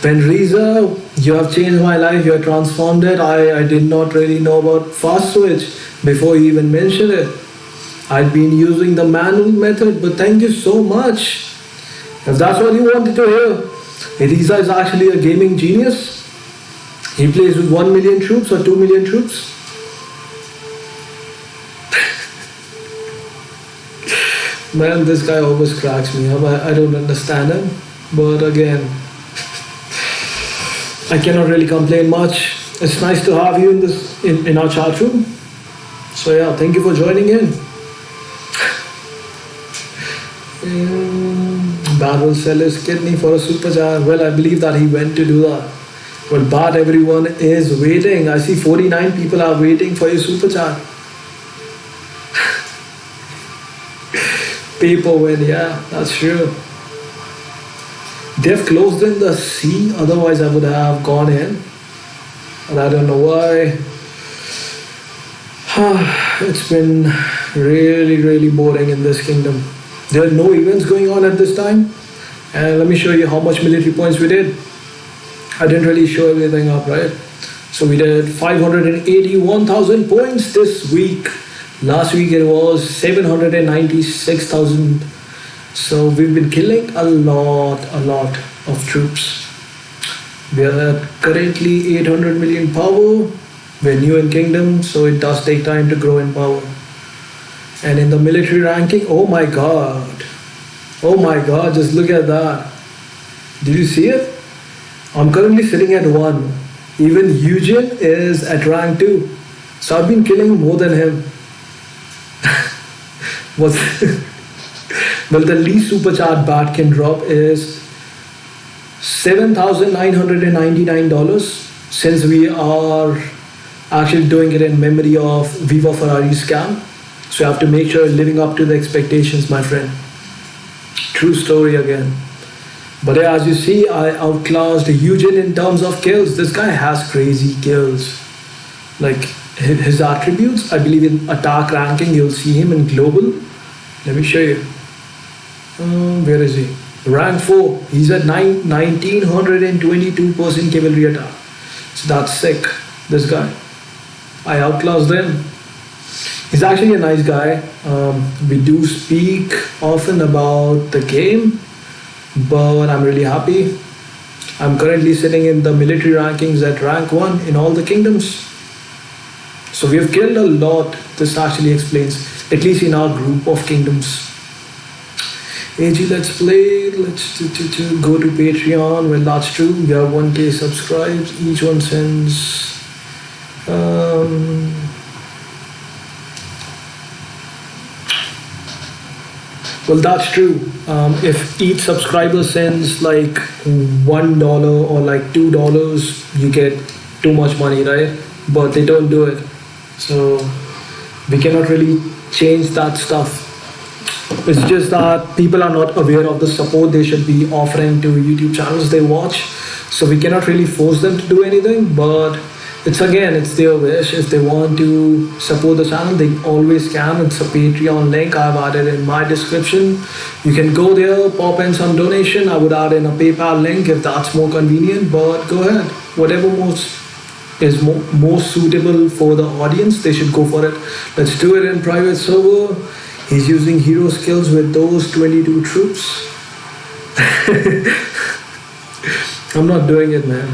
Penreza, you have changed my life. You have transformed it. I did not really know about fast switch before you even mentioned it. I'd been using the manual method, but thank you so much. If that's what you wanted to hear. Riza is actually a gaming genius. He plays with 1 million troops or 2 million troops. Man, this guy always cracks me up. I don't understand him. But again, I cannot really complain much. It's nice to have you in our chat room. So yeah, thank you for joining in. Bart will sell his kidney for a super chat. Well, I believe that he went to do that. Well, Bart, everyone is waiting. I see 49 people are waiting for your super chat. Paper win, yeah, that's true. They've closed in the C, otherwise I would have gone in. And I don't know why. It's been really boring in this kingdom. There are no events going on at this time. And let me show you how much military points we did. I didn't really show everything up, right? So we did 581,000 points this week. Last week it was 796,000. So we've been killing a lot of troops. We are at currently 800 million power. We're new in kingdom, so it does take time to grow in power. And in the military ranking, oh my god, just look at that. Did you see it? I'm currently sitting at 1. Even Eugene is at rank 2. So I've been killing more than him. What's well, the least supercharged bat can drop is $7,999 since we are actually doing it in memory of Viva Ferrari scam. So you have to make sure you're living up to the expectations, my friend. True story again. But yeah, as you see, I outclassed Eugene in terms of kills. This guy has crazy kills. Like his attributes, I believe in attack ranking, you'll see him in global. Let me show you. Where is he? Rank 4. He's at 1922% cavalry attack. So that's sick, this guy. I outclassed him. He's actually a nice guy. We do speak often about the game, but I'm really happy. I'm currently sitting in the military rankings at rank 1 in all the kingdoms. So we have killed a lot. This actually explains, at least in our group of kingdoms. AG, let's play. Let's go to Patreon. Well, that's true. We have 1K subscribes. Each one sends. Well, that's true. If each subscriber sends like $1 or like $2, you get too much money, right? But they don't do it. So we cannot really change that stuff. It's just that people are not aware of the support they should be offering to YouTube channels they watch. So we cannot really force them to do anything, but it's their wish. If they want to support the channel, they always can. It's a Patreon link I've added in my description. You can go there, pop in some donation. I would add in a PayPal link if that's more convenient, but go ahead. Whatever is most suitable for the audience, they should go for it. Let's do it in private server. He's using hero skills with those 22 troops. I'm not doing it, man.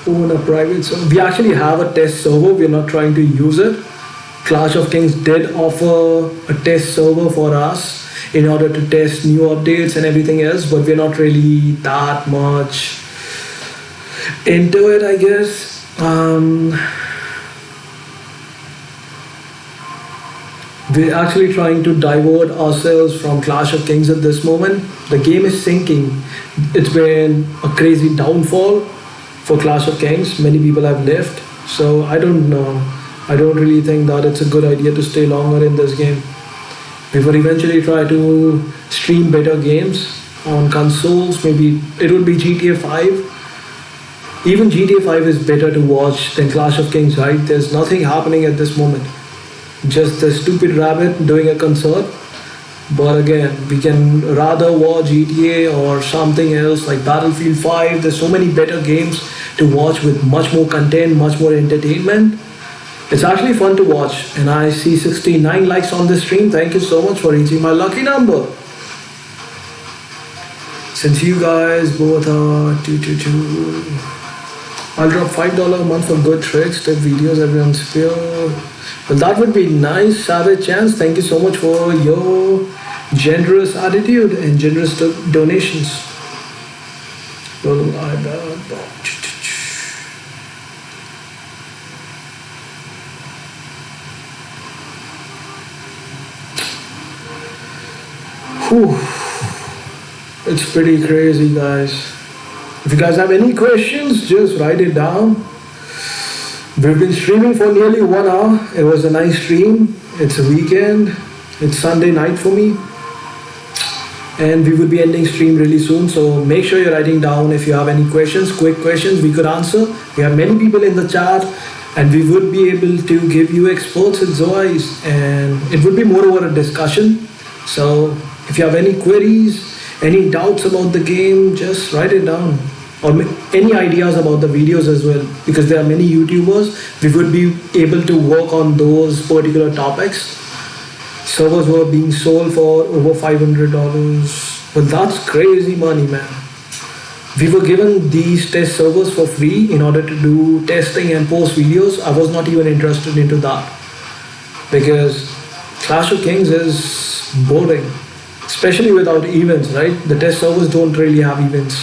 Own a private server. We actually have a test server. We're not trying to use it. Clash of Kings did offer a test server for us in order to test new updates and everything else, but we're not really that much into it, I guess. We're actually trying to divert ourselves from Clash of Kings at this moment. The game is sinking. It's been a crazy downfall for Clash of Kings. Many people have left. So I don't know. I don't really think that it's a good idea to stay longer in this game. We will eventually try to stream better games on consoles. Maybe it would be GTA 5. Even GTA 5 is better to watch than Clash of Kings, right? There's nothing happening at this moment. Just a stupid rabbit doing a concert. But again, we can rather watch GTA or something else like Battlefield 5. There's so many better games to watch with much more content, much more entertainment. It's actually fun to watch. And I see 69 likes on this stream. Thank you so much for reaching my lucky number. Since you guys both are 222, I'll drop $5 a month for good tricks, tip videos, everyone's feel. Well, that would be nice, Savage Chance. Thank you so much for your generous attitude and generous donations. Well, Whew. It's pretty crazy, guys. If you guys have any questions, just write it down. We've been streaming for nearly 1 hour. It was a nice stream. It's a weekend. It's Sunday night for me, and we will be ending stream really soon. So make sure you're writing down if you have any questions, quick questions we could answer. We have many people in the chat, and we would be able to give you experts advice, and it would be more over a discussion. So if you have any queries, any doubts about the game, just write it down. Or any ideas about the videos as well, because there are many YouTubers. We would be able to work on those particular topics. Servers were being sold for over $500. Well, that's crazy money, man. We were given these test servers for free in order to do testing and post videos. I was not even interested into that because Clash of Kings is boring, especially without events, right? The test servers don't really have events.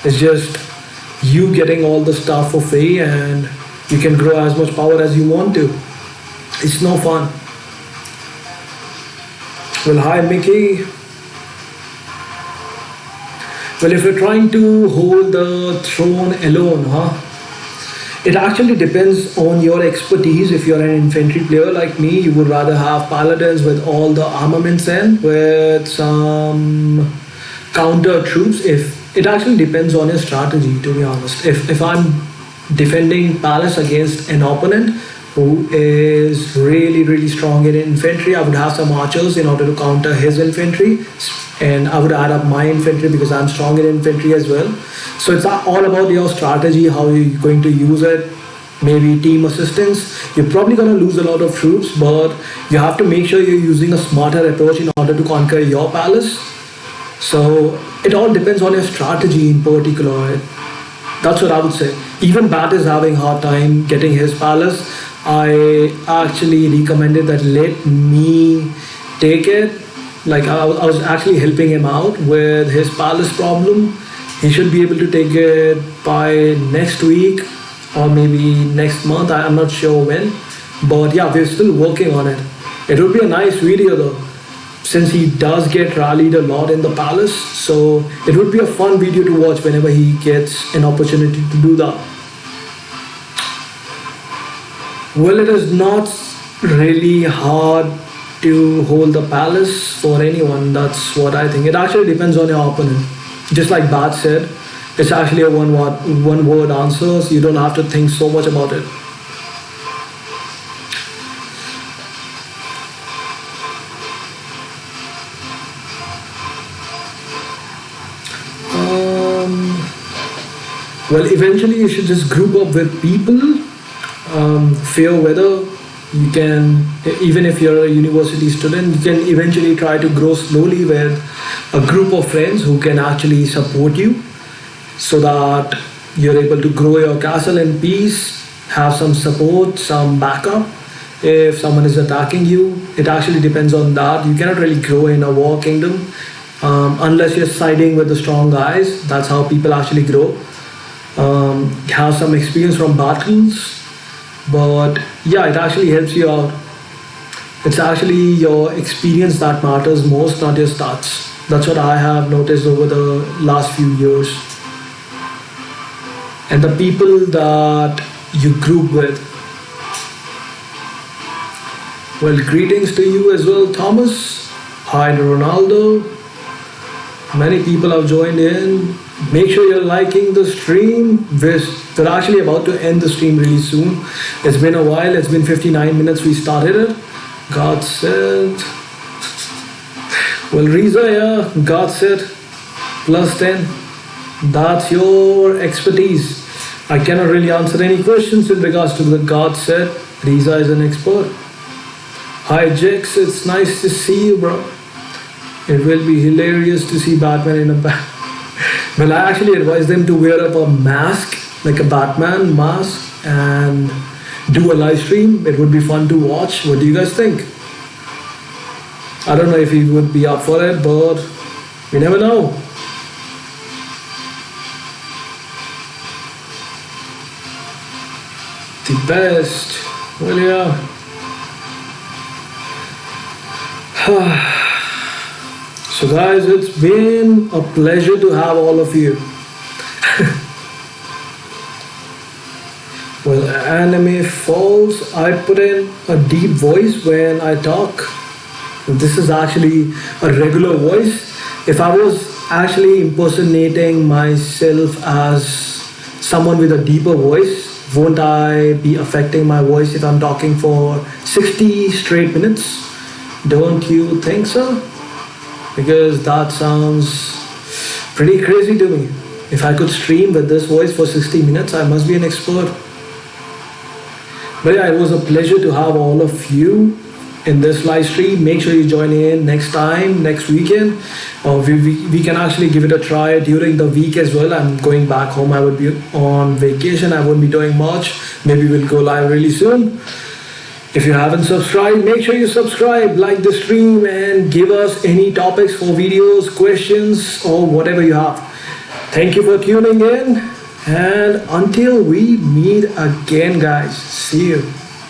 It's just you getting all the stuff for free and you can grow as much power as you want to. It's no fun. Well, hi Mickey. Well, if you're trying to hold the throne alone, it actually depends on your expertise. If you're an infantry player like me, you would rather have paladins with all the armaments and with some counter troops. If it actually depends on your strategy, to be honest. If I'm defending palace against an opponent who is really strong in infantry, I would have some archers in order to counter his infantry, and I would add up my infantry because I'm strong in infantry as well. So it's all about your strategy, how you're going to use it. Maybe team assistance. You're probably going to lose a lot of troops, but you have to make sure you're using a smarter approach in order to conquer your palace. So it all depends on your strategy in particular. Right? That's what I would say. Even Bat is having hard time getting his palace. I actually recommended that let me take it. Like I was actually helping him out with his palace problem. He should be able to take it by next week or maybe next month. I'm not sure when. But yeah, we're still working on it. It would be a nice video though, since he does get rallied a lot in the palace. So it would be a fun video to watch whenever he gets an opportunity to do that. Well, it is not really hard to hold the palace for anyone. That's what I think. It actually depends on your opponent. Just like Bat said, it's actually a one word answer, so you don't have to think so much about it. Well, eventually you should just group up with people. Fair weather. You can, even if you're a university student, you can eventually try to grow slowly with a group of friends who can actually support you so that you're able to grow your castle in peace, have some support, some backup. If someone is attacking you, it actually depends on that. You cannot really grow in a war kingdom unless you're siding with the strong guys. That's how people actually grow. Have some experience from battles, but yeah, it actually helps you out. It's actually your experience that matters most, not your stats. That's what I have noticed over the last few years. And the people that you group with. Well, greetings to you as well, Thomas. Hi to Ronaldo. Many people have joined in. Make sure you're liking the stream. We're actually about to end the stream really soon. It's been a while. It's been 59 minutes we started it. God said. Well, Riza, yeah, God said plus 10. That's your expertise. I cannot really answer any questions in regards to the God said. Riza is an expert. Hi, Jex. It's nice to see you, bro. It will be hilarious to see Batman in a bat. Well, I actually advise them to wear up a mask, like a Batman mask, and do a live stream. It would be fun to watch. What do you guys think? I don't know if he would be up for it, but we never know. The best. Well, yeah. So guys, it's been a pleasure to have all of you. Well, anime falls. I put in a deep voice when I talk. This is actually a regular voice. If I was actually impersonating myself as someone with a deeper voice, won't I be affecting my voice if I'm talking for 60 straight minutes? Don't you think so? Because that sounds pretty crazy to me. If I could stream with this voice for 60 minutes, I must be an expert. But yeah, it was a pleasure to have all of you in this live stream. Make sure you join in next time, next weekend. We can actually give it a try during the week as well. I'm going back home. I would be on vacation. I won't be doing much. Maybe we'll go live really soon. If you haven't subscribed, make sure you subscribe, like the stream, and give us any topics for videos, questions, or whatever you have. Thank you for tuning in. And until we meet again, guys, see you.